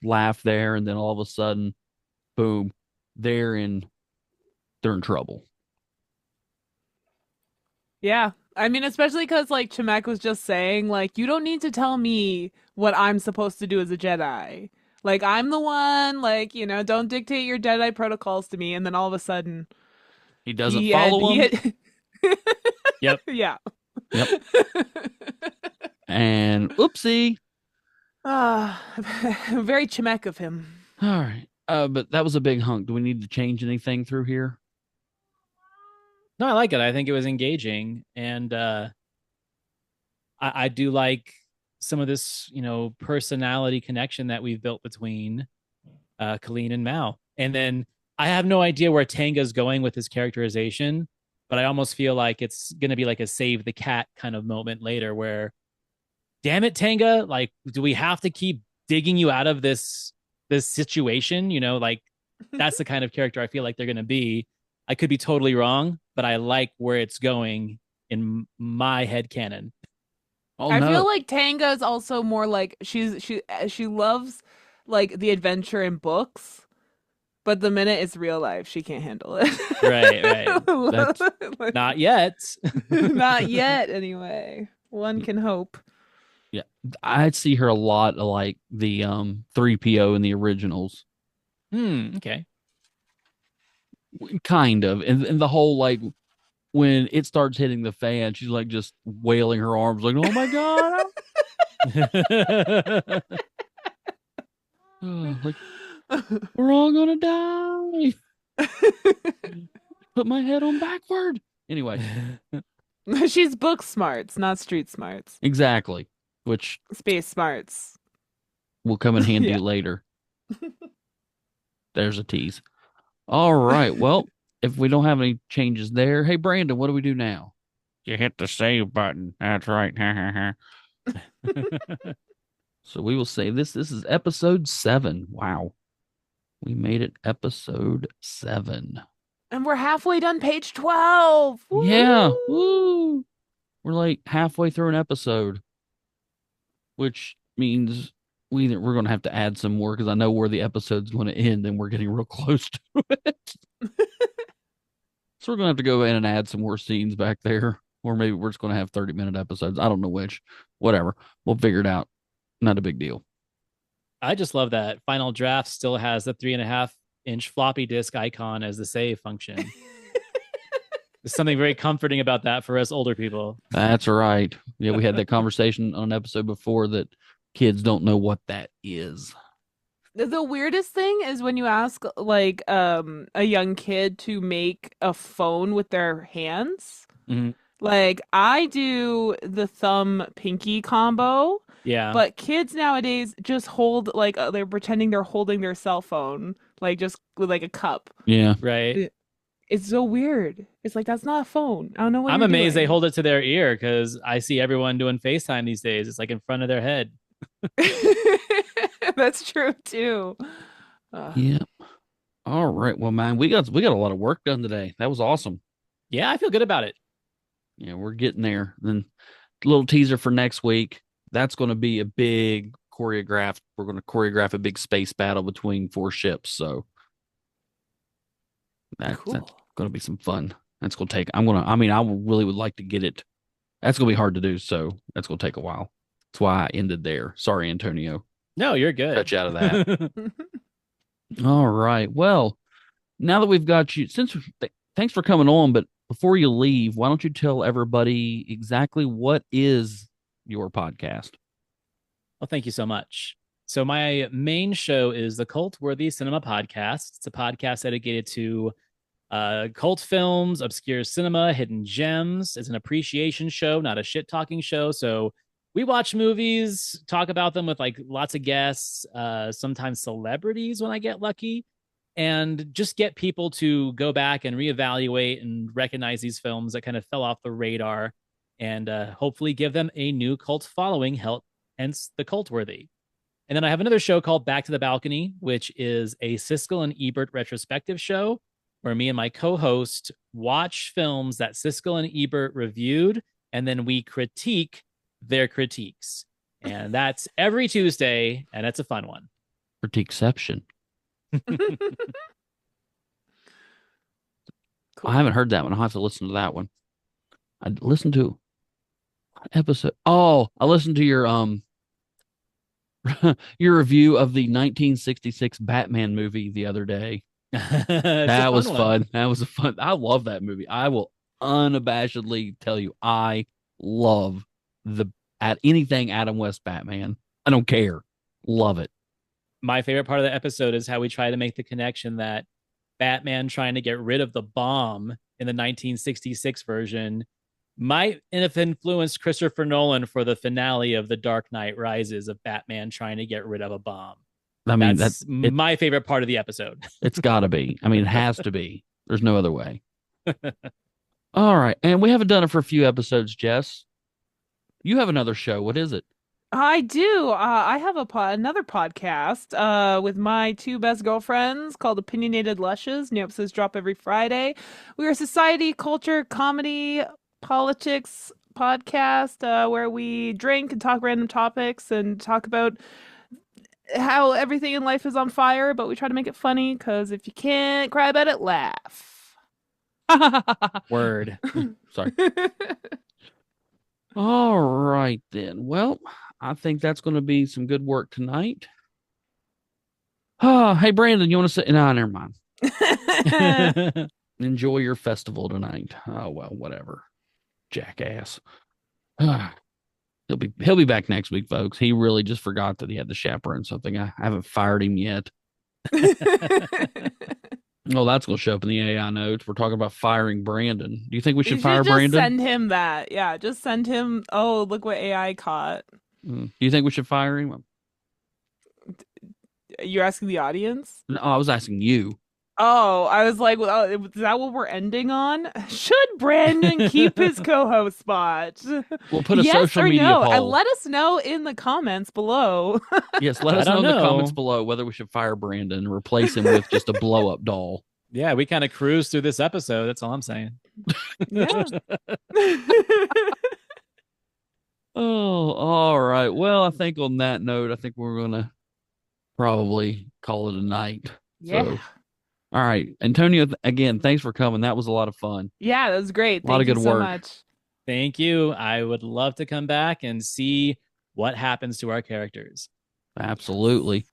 [SPEAKER 1] laugh there, and then all of a sudden, boom, they're in trouble.
[SPEAKER 2] Yeah. I mean, especially because like Chemek was just saying, like, you don't need to tell me what I'm supposed to do as a Jedi. Like, I'm the one, like, don't dictate your Jedi protocols to me. And then all of a sudden,
[SPEAKER 1] He doesn't follow him.
[SPEAKER 3] Yep.
[SPEAKER 2] Yeah.
[SPEAKER 1] Yep. And oopsie.
[SPEAKER 2] Ah, very Chemek of him.
[SPEAKER 1] All right. But that was a big hunk. Do we need to change anything through here?
[SPEAKER 3] No, I like it. I think it was engaging. And I do like some of this, personality connection that we've built between Colleen and Mao. And then I have no idea where Tanga's going with his characterization, but I almost feel like it's going to be like a save the cat kind of moment later where, damn it, Tenga, like, do we have to keep digging you out of this situation? Like that's the kind of character I feel like they're going to be. I could be totally wrong, but I like where it's going in my head canon.
[SPEAKER 1] Oh
[SPEAKER 2] I
[SPEAKER 1] no.
[SPEAKER 2] feel like Tanga is also more like she loves like the adventure in books, but the minute it's real life, she can't handle it.
[SPEAKER 3] Right.
[SPEAKER 1] That's
[SPEAKER 2] Like,
[SPEAKER 3] Not yet.
[SPEAKER 2] not yet, anyway. One can hope.
[SPEAKER 1] Yeah. I'd see her a lot like the 3PO in the originals.
[SPEAKER 3] Okay.
[SPEAKER 1] Kind of. And the whole like when it starts hitting the fan, she's like just wailing her arms like, "Oh my god." Like we're all going to die. Put my head on backward. Anyway,
[SPEAKER 2] She's book smarts, not street smarts.
[SPEAKER 1] exactly. Which
[SPEAKER 2] Space smarts.
[SPEAKER 1] will come in handy
[SPEAKER 2] Yeah.
[SPEAKER 1] later. There's a tease. All right. Well, if we don't have any changes there, hey Brandon, what do we do now? You hit the save button. That's right. So we will save this. This is episode 7. Wow. We made it episode 7.
[SPEAKER 2] And we're halfway done page 12. Woo!
[SPEAKER 1] Yeah. Woo. We're like halfway through an episode, which means we're going to have to add some more because I know where the episode's going to end and we're getting real close to it. So we're going to have to go in and add some more scenes back there. Or maybe we're just going to have 30-minute episodes. I don't know which. Whatever. We'll figure it out. Not a big deal.
[SPEAKER 3] I just love that Final Draft still has the 3.5-inch floppy disk icon as the save function. There's something very comforting about that for us older people.
[SPEAKER 1] That's right. Yeah, we had that conversation on an episode before that kids don't know what that is.
[SPEAKER 2] The weirdest thing is when you ask like a young kid to make a phone with their hands.
[SPEAKER 3] Mhm.
[SPEAKER 2] Like I do the thumb pinky combo,
[SPEAKER 3] Yeah,
[SPEAKER 2] but kids nowadays just hold like they're pretending they're holding their cell phone, like just with like a cup.
[SPEAKER 1] Yeah.
[SPEAKER 3] right.
[SPEAKER 2] It- It's so weird. It's like that's not a phone. I don't know what
[SPEAKER 3] I'm
[SPEAKER 2] you're
[SPEAKER 3] amazed they
[SPEAKER 2] doing.
[SPEAKER 3] hold it to their ear because I see everyone doing FaceTime these days. It's like in front of their head.
[SPEAKER 2] That's true too. Uh,
[SPEAKER 1] Yeah. All right. Well, man, we got a lot of work done today. That was awesome.
[SPEAKER 3] Yeah, I feel good about it.
[SPEAKER 1] Yeah, we're getting there. Then little teaser for next week. That's going to be a big choreographed. We're going to choreograph a big space battle between 4 ships. So that's
[SPEAKER 2] cool.
[SPEAKER 1] going to be some fun. That's going to take. I mean, I really would like to get it. That's going to be hard to do. So that's going to take a while. That's why I ended there. Sorry, Antonio.
[SPEAKER 3] No, you're good.
[SPEAKER 1] Cut you out of that. All right. Well, now that we've got you, thanks for coming on, but before you leave, why don't you tell everybody exactly what is your podcast?
[SPEAKER 3] Well, thank you so much. So, my main show is the Cultworthy Cinema Podcast. It's a podcast dedicated to cult films, obscure cinema, hidden gems. It's an appreciation show, not a shit talking show. So, we watch movies, talk about them with like lots of guests, sometimes celebrities when I get lucky, and just get people to go back and reevaluate and recognize these films that kind of fell off the radar and hopefully give them a new cult following, hence the Cultworthy. And then I have another show called Back to the Balcony, which is a Siskel and Ebert retrospective show where me and my co-host watch films that Siskel and Ebert reviewed, and then we critique their critiques. And that's every Tuesday, and it's a fun one.
[SPEAKER 1] Critiqueception.
[SPEAKER 2] Cool.
[SPEAKER 1] I haven't heard that one. I'll have to listen to that one. I listened to what episode. Oh, I listened to your your review of the 1966 Batman movie the other day. That was fun. That was a fun. I love that movie. I will unabashedly tell you, I love at anything Adam West Batman. I don't care. Love it.
[SPEAKER 3] My favorite part of the episode is how we try to make the connection that Batman trying to get rid of the bomb in the 1966 version might have influenced Christopher Nolan for the finale of The Dark Knight Rises of Batman trying to get rid of a bomb.
[SPEAKER 1] I mean,
[SPEAKER 3] that's my favorite part of the episode.
[SPEAKER 1] It's got to be. I mean, it has to be. There's no other way. All right. And we haven't done it for a few episodes, Jess. You have another show. What is it?
[SPEAKER 2] I do. I have another podcast with my two best girlfriends called Opinionated Lushes. New episodes drop every Friday. We are a society, culture, comedy, politics podcast where we drink and talk random topics and talk about how everything in life is on fire, but we try to make it funny because if you can't cry about it, laugh.
[SPEAKER 3] Word.
[SPEAKER 1] Sorry. All right, then. Well, I think that's going to be some good work tonight. Hey, Brandon, you want to say? No, never mind. Enjoy your festival tonight. Oh, well, whatever. Jackass. He'll be back next week, folks. He really just forgot that he had to chaperone something. I haven't fired him yet. Oh, that's going to show up in the AI notes. We're talking about firing Brandon. Do you think we should fire
[SPEAKER 2] just
[SPEAKER 1] Brandon?
[SPEAKER 2] Send him that. Yeah, just send him. Oh, look what AI caught.
[SPEAKER 1] Do you think we should fire him?
[SPEAKER 2] You're asking the audience?
[SPEAKER 1] No, I was asking you.
[SPEAKER 2] Oh, I was like, well, is that what we're ending on? Should Brandon keep his co-host spot?
[SPEAKER 1] We'll put a
[SPEAKER 2] yes
[SPEAKER 1] social
[SPEAKER 2] or
[SPEAKER 1] media
[SPEAKER 2] no?
[SPEAKER 1] poll.
[SPEAKER 2] Let us know in the comments below.
[SPEAKER 1] Yes, let us know in the comments below whether we should fire Brandon and replace him with just a blow-up doll.
[SPEAKER 3] Yeah, we kind of cruised through this episode. That's all I'm saying.
[SPEAKER 2] Yeah.
[SPEAKER 1] Oh, all right. Well, I think on that note, I think we're going to probably call it a night.
[SPEAKER 2] Yeah.
[SPEAKER 1] So, all right. Antonio, again, thanks for coming. That was a lot of fun.
[SPEAKER 2] Yeah, that was great.
[SPEAKER 1] A lot of good
[SPEAKER 2] Thank you so
[SPEAKER 1] work.
[SPEAKER 2] much.
[SPEAKER 3] Thank you. I would love to come back and see what happens to our characters.
[SPEAKER 1] Absolutely.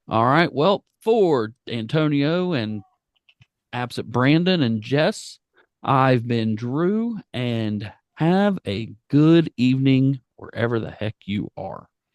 [SPEAKER 1] All right. Well, for Antonio and absent Brandon and Jess, I've been Drew, and have a good evening wherever the heck you are.